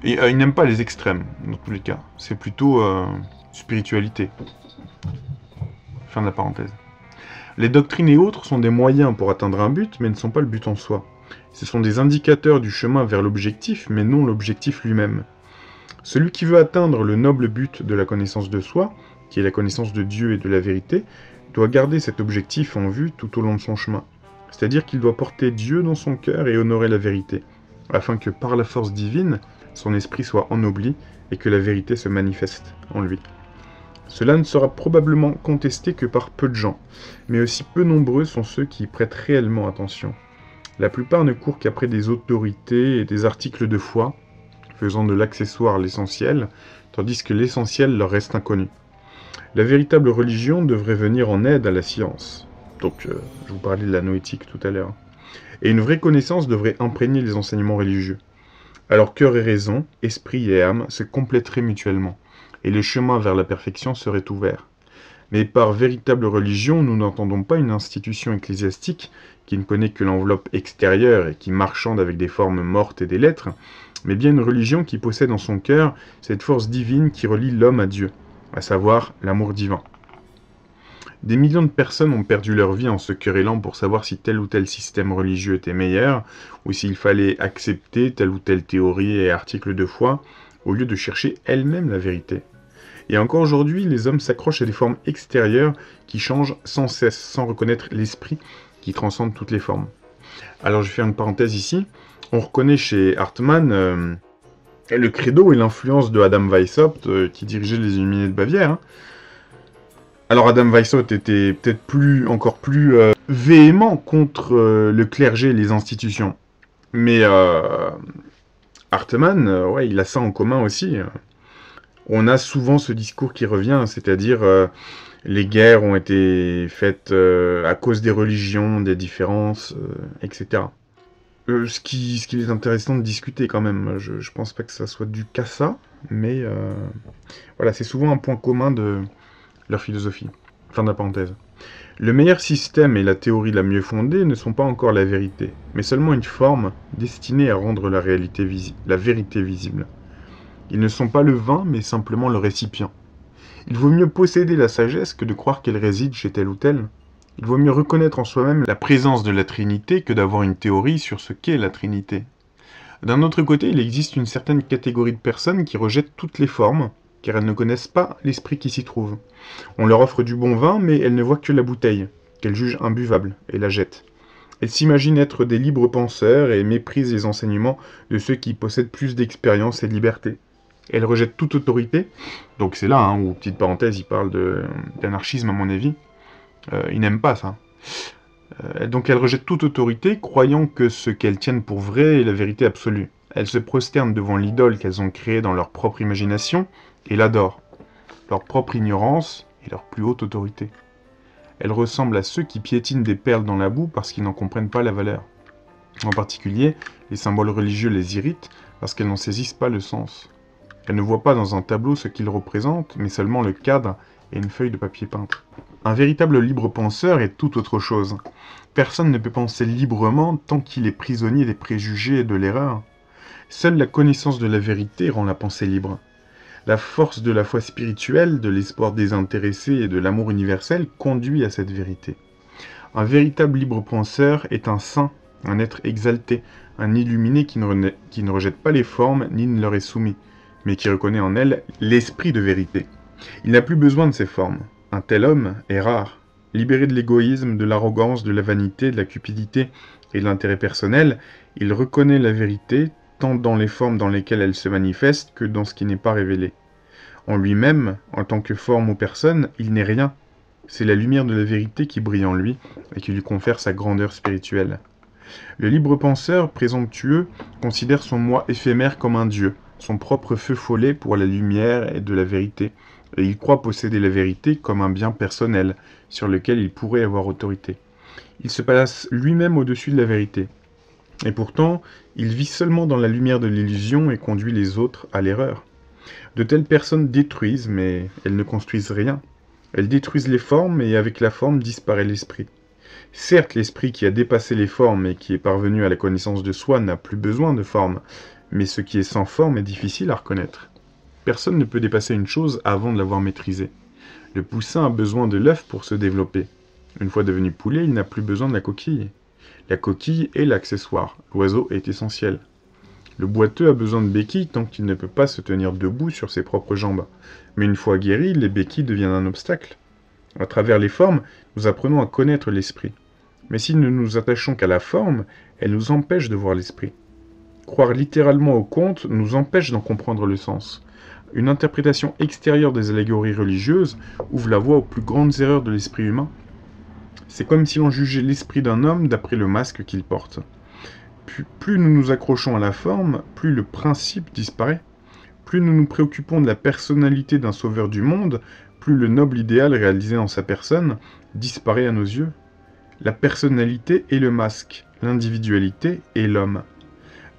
S1: et ils n'aiment pas les extrêmes, dans tous les cas. C'est plutôt spiritualité. Fin de la parenthèse. Les doctrines et autres sont des moyens pour atteindre un but, mais ne sont pas le but en soi. Ce sont des indicateurs du chemin vers l'objectif, mais non l'objectif lui-même. Celui qui veut atteindre le noble but de la connaissance de soi, qui est la connaissance de Dieu et de la vérité, doit garder cet objectif en vue tout au long de son chemin. C'est-à-dire qu'il doit porter Dieu dans son cœur et honorer la vérité, afin que par la force divine, son esprit soit ennobli et que la vérité se manifeste en lui. Cela ne sera probablement contesté que par peu de gens, mais aussi peu nombreux sont ceux qui y prêtent réellement attention. La plupart ne courent qu'après des autorités et des articles de foi, faisant de l'accessoire l'essentiel, tandis que l'essentiel leur reste inconnu. La véritable religion devrait venir en aide à la science. Donc, je vous parlais de la noétique tout à l'heure. Et une vraie connaissance devrait imprégner les enseignements religieux. Alors cœur et raison, esprit et âme se compléteraient mutuellement, et le chemin vers la perfection serait ouvert. Mais par véritable religion, nous n'entendons pas une institution ecclésiastique qui ne connaît que l'enveloppe extérieure et qui marchande avec des formes mortes et des lettres, mais bien une religion qui possède en son cœur cette force divine qui relie l'homme à Dieu, à savoir l'amour divin. Des millions de personnes ont perdu leur vie en se querellant pour savoir si tel ou tel système religieux était meilleur, ou s'il fallait accepter telle ou telle théorie et article de foi, au lieu de chercher elles-mêmes la vérité. Et encore aujourd'hui, les hommes s'accrochent à des formes extérieures qui changent sans cesse, sans reconnaître l'esprit qui transcende toutes les formes. Alors je vais faire une parenthèse ici. On reconnaît chez Hartmann le credo et l'influence de Adam Weishaupt qui dirigeait les Illuminés de Bavière. Hein. Alors Adam Weishaupt était peut-être encore plus véhément contre le clergé et les institutions. Mais Hartmann, ouais, il a ça en commun aussi. On a souvent ce discours qui revient, c'est-à-dire les guerres ont été faites à cause des religions, des différences, etc. Ce qui est intéressant de discuter quand même, je pense pas que ça soit dû qu'à ça, mais voilà, c'est souvent un point commun de leur philosophie. Fin de la parenthèse. Le meilleur système et la théorie la mieux fondée ne sont pas encore la vérité, mais seulement une forme destinée à rendre la vérité visible. Ils ne sont pas le vin, mais simplement le récipient. Il vaut mieux posséder la sagesse que de croire qu'elle réside chez tel ou tel. Il vaut mieux reconnaître en soi-même la présence de la Trinité que d'avoir une théorie sur ce qu'est la Trinité. D'un autre côté, il existe une certaine catégorie de personnes qui rejettent toutes les formes, car elles ne connaissent pas l'esprit qui s'y trouve. On leur offre du bon vin, mais elles ne voient que la bouteille, qu'elles jugent imbuvable, et la jettent. Elles s'imaginent être des libres penseurs et méprisent les enseignements de ceux qui possèdent plus d'expérience et de liberté. Elles rejettent toute autorité, donc c'est là où, petite parenthèse, il parle d'anarchisme à mon avis. Ils n'aiment pas ça. Donc elles rejettent toute autorité, croyant que ce qu'elles tiennent pour vrai est la vérité absolue. Elles se prosternent devant l'idole qu'elles ont créée dans leur propre imagination, et l'adorent, leur propre ignorance et leur plus haute autorité. Elles ressemblent à ceux qui piétinent des perles dans la boue parce qu'ils n'en comprennent pas la valeur. En particulier, les symboles religieux les irritent parce qu'elles n'en saisissent pas le sens. Elles ne voient pas dans un tableau ce qu'ils représentent, mais seulement le cadre et une feuille de papier peintre. Un véritable libre penseur est tout autre chose. Personne ne peut penser librement tant qu'il est prisonnier des préjugés et de l'erreur. Seule la connaissance de la vérité rend la pensée libre. La force de la foi spirituelle, de l'espoir désintéressé et de l'amour universel conduit à cette vérité. Un véritable libre penseur est un saint, un être exalté, un illuminé qui ne rejette pas les formes ni ne leur est soumis, mais qui reconnaît en elles l'esprit de vérité. Il n'a plus besoin de ces formes. Un tel homme est rare. Libéré de l'égoïsme, de l'arrogance, de la vanité, de la cupidité et de l'intérêt personnel, il reconnaît la vérité tant dans les formes dans lesquelles elle se manifeste que dans ce qui n'est pas révélé. En lui-même, en tant que forme ou personne, il n'est rien. C'est la lumière de la vérité qui brille en lui et qui lui confère sa grandeur spirituelle. Le libre penseur présomptueux considère son moi éphémère comme un dieu, son propre feu follet pour la lumière et de la vérité, et il croit posséder la vérité comme un bien personnel, sur lequel il pourrait avoir autorité. Il se place lui-même au-dessus de la vérité. Et pourtant, il vit seulement dans la lumière de l'illusion et conduit les autres à l'erreur. De telles personnes détruisent, mais elles ne construisent rien. Elles détruisent les formes, et avec la forme disparaît l'esprit. Certes, l'esprit qui a dépassé les formes et qui est parvenu à la connaissance de soi n'a plus besoin de forme, mais ce qui est sans forme est difficile à reconnaître. Personne ne peut dépasser une chose avant de l'avoir maîtrisée. Le poussin a besoin de l'œuf pour se développer. Une fois devenu poulet, il n'a plus besoin de la coquille. La coquille est l'accessoire, l'oiseau est essentiel. Le boiteux a besoin de béquilles tant qu'il ne peut pas se tenir debout sur ses propres jambes. Mais une fois guéri, les béquilles deviennent un obstacle. À travers les formes, nous apprenons à connaître l'esprit. Mais si nous nous attachons qu'à la forme, elle nous empêche de voir l'esprit. Croire littéralement au conte nous empêche d'en comprendre le sens. Une interprétation extérieure des allégories religieuses ouvre la voie aux plus grandes erreurs de l'esprit humain. C'est comme si l'on jugeait l'esprit d'un homme d'après le masque qu'il porte. Plus nous nous accrochons à la forme, plus le principe disparaît. Plus nous nous préoccupons de la personnalité d'un sauveur du monde, plus le noble idéal réalisé en sa personne disparaît à nos yeux. La personnalité est le masque, l'individualité est l'homme.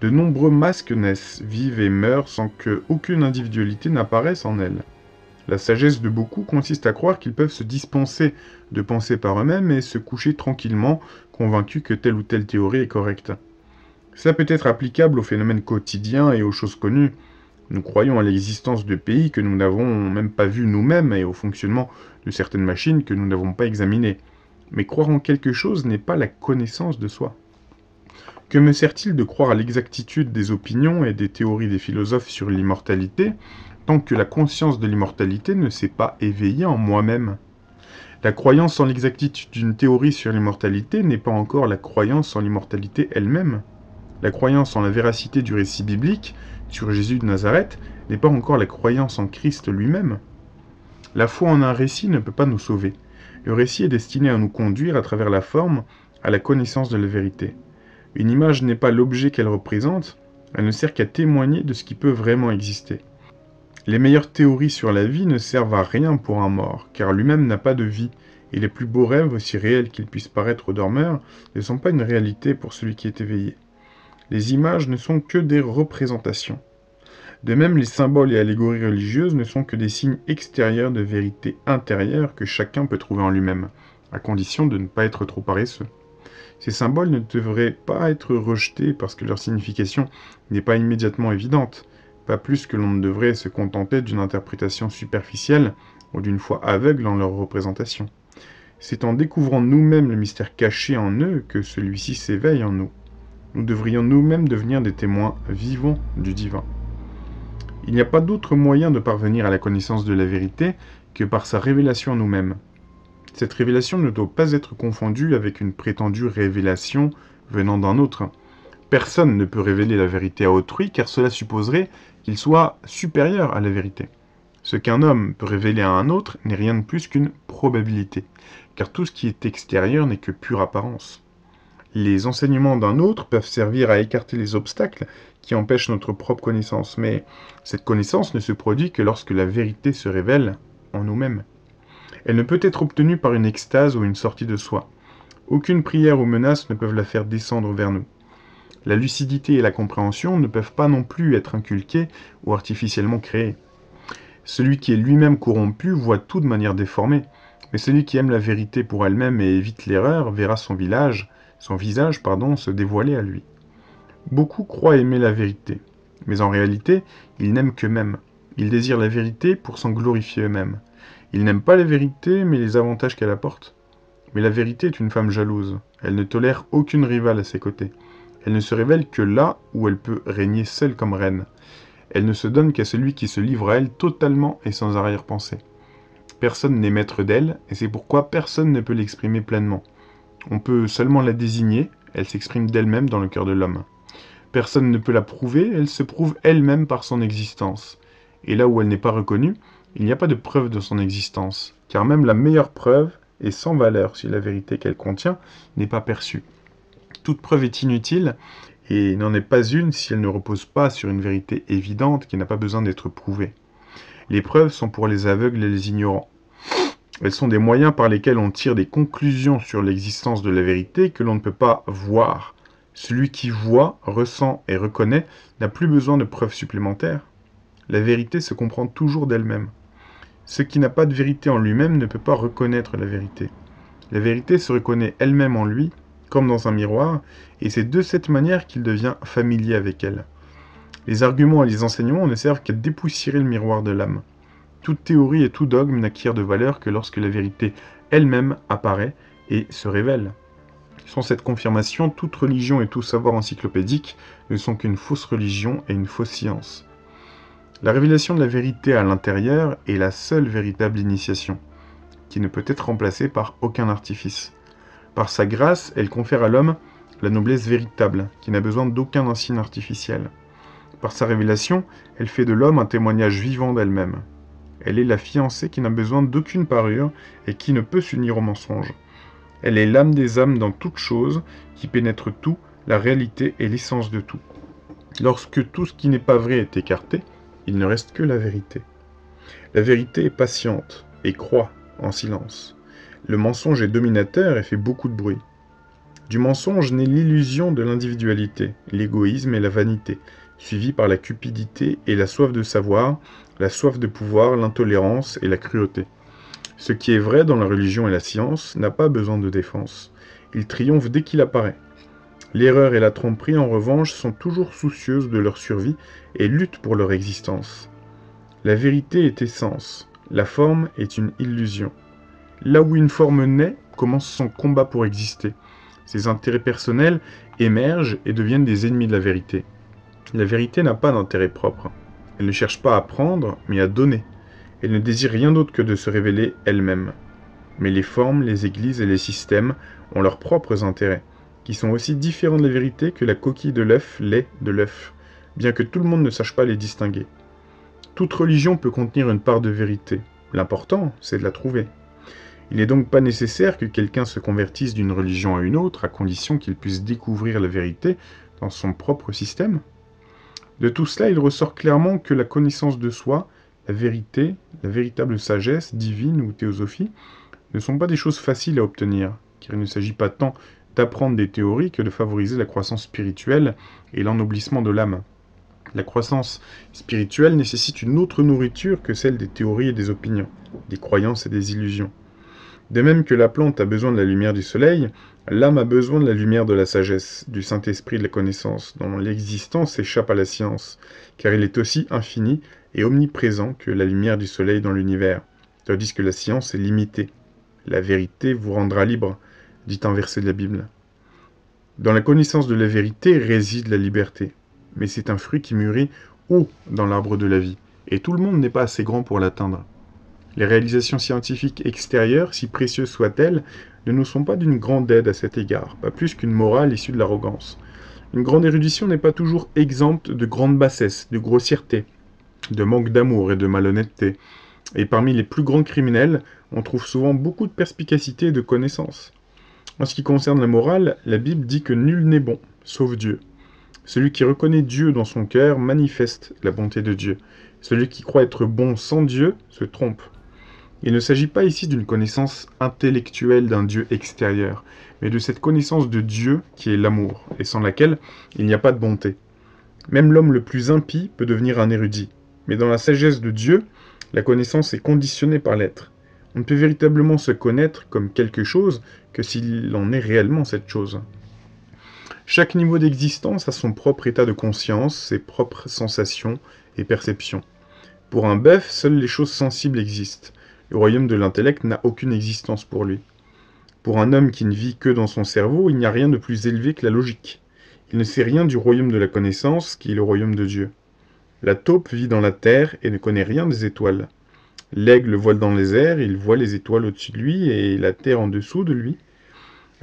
S1: De nombreux masques naissent, vivent et meurent sans qu'aucune individualité n'apparaisse en elles. La sagesse de beaucoup consiste à croire qu'ils peuvent se dispenser de penser par eux-mêmes et se coucher tranquillement, convaincus que telle ou telle théorie est correcte. Ça peut être applicable aux phénomènes quotidiens et aux choses connues. Nous croyons à l'existence de pays que nous n'avons même pas vus nous-mêmes et au fonctionnement de certaines machines que nous n'avons pas examinées. Mais croire en quelque chose n'est pas la connaissance de soi. Que me sert-il de croire à l'exactitude des opinions et des théories des philosophes sur l'immortalité, tant que la conscience de l'immortalité ne s'est pas éveillée en moi-même. La croyance en l'exactitude d'une théorie sur l'immortalité n'est pas encore la croyance en l'immortalité elle-même. La croyance en la véracité du récit biblique sur Jésus de Nazareth n'est pas encore la croyance en Christ lui-même. La foi en un récit ne peut pas nous sauver. Le récit est destiné à nous conduire à travers la forme à la connaissance de la vérité. Une image n'est pas l'objet qu'elle représente, elle ne sert qu'à témoigner de ce qui peut vraiment exister. Les meilleures théories sur la vie ne servent à rien pour un mort, car lui-même n'a pas de vie, et les plus beaux rêves, aussi réels qu'ils puissent paraître aux dormeurs, ne sont pas une réalité pour celui qui est éveillé. Les images ne sont que des représentations. De même, les symboles et allégories religieuses ne sont que des signes extérieurs de vérité intérieure que chacun peut trouver en lui-même, à condition de ne pas être trop paresseux. Ces symboles ne devraient pas être rejetés parce que leur signification n'est pas immédiatement évidente, pas plus que l'on ne devrait se contenter d'une interprétation superficielle ou d'une foi aveugle en leur représentation. C'est en découvrant nous-mêmes le mystère caché en eux que celui-ci s'éveille en nous. Nous devrions nous-mêmes devenir des témoins vivants du divin. Il n'y a pas d'autre moyen de parvenir à la connaissance de la vérité que par sa révélation à nous-mêmes. Cette révélation ne doit pas être confondue avec une prétendue révélation venant d'un autre. Personne ne peut révéler la vérité à autrui car cela supposerait qu'il soit supérieur à la vérité. Ce qu'un homme peut révéler à un autre n'est rien de plus qu'une probabilité, car tout ce qui est extérieur n'est que pure apparence. Les enseignements d'un autre peuvent servir à écarter les obstacles qui empêchent notre propre connaissance, mais cette connaissance ne se produit que lorsque la vérité se révèle en nous-mêmes. Elle ne peut être obtenue par une extase ou une sortie de soi. Aucune prière ou menace ne peuvent la faire descendre vers nous. La lucidité et la compréhension ne peuvent pas non plus être inculquées ou artificiellement créées. Celui qui est lui-même corrompu voit tout de manière déformée, mais celui qui aime la vérité pour elle-même et évite l'erreur verra son visage se dévoiler à lui. Beaucoup croient aimer la vérité, mais en réalité, ils n'aiment qu'eux-mêmes. Ils désirent la vérité pour s'en glorifier eux-mêmes. Ils n'aiment pas la vérité, mais les avantages qu'elle apporte. Mais la vérité est une femme jalouse. Elle ne tolère aucune rivale à ses côtés. Elle ne se révèle que là où elle peut régner seule comme reine. Elle ne se donne qu'à celui qui se livre à elle totalement et sans arrière-pensée. Personne n'est maître d'elle, et c'est pourquoi personne ne peut l'exprimer pleinement. On peut seulement la désigner, elle s'exprime d'elle-même dans le cœur de l'homme. Personne ne peut la prouver, elle se prouve elle-même par son existence. Et là où elle n'est pas reconnue, il n'y a pas de preuve de son existence, car même la meilleure preuve est sans valeur si la vérité qu'elle contient n'est pas perçue. Toute preuve est inutile, et n'en est pas une si elle ne repose pas sur une vérité évidente qui n'a pas besoin d'être prouvée. Les preuves sont pour les aveugles et les ignorants. Elles sont des moyens par lesquels on tire des conclusions sur l'existence de la vérité que l'on ne peut pas voir. Celui qui voit, ressent et reconnaît n'a plus besoin de preuves supplémentaires. La vérité se comprend toujours d'elle-même. Ce qui n'a pas de vérité en lui-même ne peut pas reconnaître la vérité. La vérité se reconnaît elle-même en lui, comme dans un miroir, et c'est de cette manière qu'il devient familier avec elle. Les arguments et les enseignements ne servent qu'à dépoussiérer le miroir de l'âme. Toute théorie et tout dogme n'acquiert de valeur que lorsque la vérité elle-même apparaît et se révèle. Sans cette confirmation, toute religion et tout savoir encyclopédique ne sont qu'une fausse religion et une fausse science. La révélation de la vérité à l'intérieur est la seule véritable initiation, qui ne peut être remplacée par aucun artifice. Par sa grâce, elle confère à l'homme la noblesse véritable, qui n'a besoin d'aucun insigne artificiel. Par sa révélation, elle fait de l'homme un témoignage vivant d'elle-même. Elle est la fiancée qui n'a besoin d'aucune parure et qui ne peut s'unir au mensonge. Elle est l'âme des âmes dans toute chose, qui pénètre tout, la réalité et l'essence de tout. Lorsque tout ce qui n'est pas vrai est écarté, il ne reste que la vérité. La vérité est patiente et croît en silence. Le mensonge est dominateur et fait beaucoup de bruit. Du mensonge naît l'illusion de l'individualité, l'égoïsme et la vanité, suivis par la cupidité et la soif de savoir, la soif de pouvoir, l'intolérance et la cruauté. Ce qui est vrai dans la religion et la science n'a pas besoin de défense. Il triomphe dès qu'il apparaît. L'erreur et la tromperie, en revanche, sont toujours soucieuses de leur survie et luttent pour leur existence. La vérité est essence, la forme est une illusion. Là où une forme naît, commence son combat pour exister. Ses intérêts personnels émergent et deviennent des ennemis de la vérité. La vérité n'a pas d'intérêt propre. Elle ne cherche pas à prendre, mais à donner. Elle ne désire rien d'autre que de se révéler elle-même. Mais les formes, les églises et les systèmes ont leurs propres intérêts, qui sont aussi différents de la vérité que la coquille de l'œuf l'est de l'œuf, bien que tout le monde ne sache pas les distinguer. Toute religion peut contenir une part de vérité. L'important, c'est de la trouver. Il n'est donc pas nécessaire que quelqu'un se convertisse d'une religion à une autre, à condition qu'il puisse découvrir la vérité dans son propre système. De tout cela, il ressort clairement que la connaissance de soi, la vérité, la véritable sagesse, divine ou théosophie, ne sont pas des choses faciles à obtenir, car il ne s'agit pas tant d'apprendre des théories que de favoriser la croissance spirituelle et l'ennoblissement de l'âme. La croissance spirituelle nécessite une autre nourriture que celle des théories et des opinions, des croyances et des illusions. De même que la plante a besoin de la lumière du soleil, l'âme a besoin de la lumière de la sagesse, du Saint-Esprit de la connaissance, dont l'existence échappe à la science, car il est aussi infini et omniprésent que la lumière du soleil dans l'univers, tandis que la science est limitée. La vérité vous rendra libre, dit un verset de la Bible. Dans la connaissance de la vérité réside la liberté, mais c'est un fruit qui mûrit haut dans l'arbre de la vie, et tout le monde n'est pas assez grand pour l'atteindre. Les réalisations scientifiques extérieures, si précieuses soient-elles, ne nous sont pas d'une grande aide à cet égard, pas plus qu'une morale issue de l'arrogance. Une grande érudition n'est pas toujours exempte de grande bassesse, de grossièreté, de manque d'amour et de malhonnêteté. Et parmi les plus grands criminels, on trouve souvent beaucoup de perspicacité et de connaissance. En ce qui concerne la morale, la Bible dit que nul n'est bon, sauf Dieu. Celui qui reconnaît Dieu dans son cœur manifeste la bonté de Dieu. Celui qui croit être bon sans Dieu se trompe. Il ne s'agit pas ici d'une connaissance intellectuelle d'un Dieu extérieur, mais de cette connaissance de Dieu qui est l'amour, et sans laquelle il n'y a pas de bonté. Même l'homme le plus impie peut devenir un érudit, mais dans la sagesse de Dieu, la connaissance est conditionnée par l'être. On ne peut véritablement se connaître comme quelque chose que s'il en est réellement cette chose. Chaque niveau d'existence a son propre état de conscience, ses propres sensations et perceptions. Pour un bœuf, seules les choses sensibles existent. Le royaume de l'intellect n'a aucune existence pour lui. Pour un homme qui ne vit que dans son cerveau, il n'y a rien de plus élevé que la logique. Il ne sait rien du royaume de la connaissance, qui est le royaume de Dieu. La taupe vit dans la terre et ne connaît rien des étoiles. L'aigle vole dans les airs, il voit les étoiles au-dessus de lui et la terre en dessous de lui.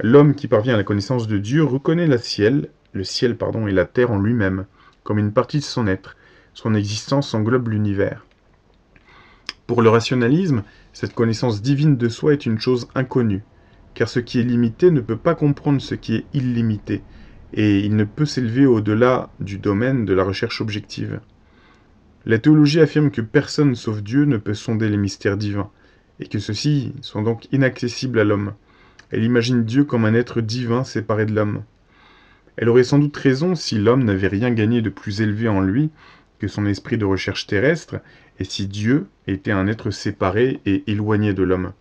S1: L'homme qui parvient à la connaissance de Dieu reconnaît le ciel et la terre en lui-même, comme une partie de son être. Son existence englobe l'univers. Pour le rationalisme, cette connaissance divine de soi est une chose inconnue, car ce qui est limité ne peut pas comprendre ce qui est illimité, et il ne peut s'élever au-delà du domaine de la recherche objective. La théologie affirme que personne sauf Dieu ne peut sonder les mystères divins, et que ceux-ci sont donc inaccessibles à l'homme. Elle imagine Dieu comme un être divin séparé de l'homme. Elle aurait sans doute raison si l'homme n'avait rien gagné de plus élevé en lui que son esprit de recherche terrestre, et si Dieu était un être séparé et éloigné de l'homme.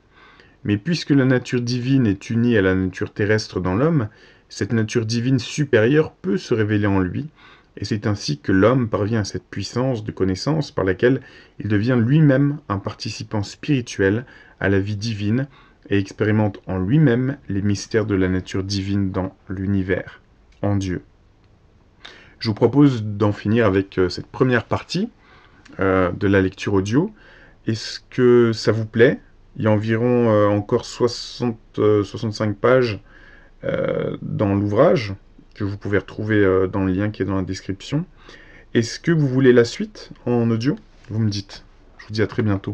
S1: Mais puisque la nature divine est unie à la nature terrestre dans l'homme, cette nature divine supérieure peut se révéler en lui, et c'est ainsi que l'homme parvient à cette puissance de connaissance par laquelle il devient lui-même un participant spirituel à la vie divine et expérimente en lui-même les mystères de la nature divine dans l'univers, en Dieu. Je vous propose d'en finir avec cette première partie de la lecture audio. Est-ce que ça vous plaît? Il y a environ encore 65 pages dans l'ouvrage, que vous pouvez retrouver dans le lien qui est dans la description. Est-ce que vous voulez la suite en audio? Vous me dites. Je vous dis à très bientôt.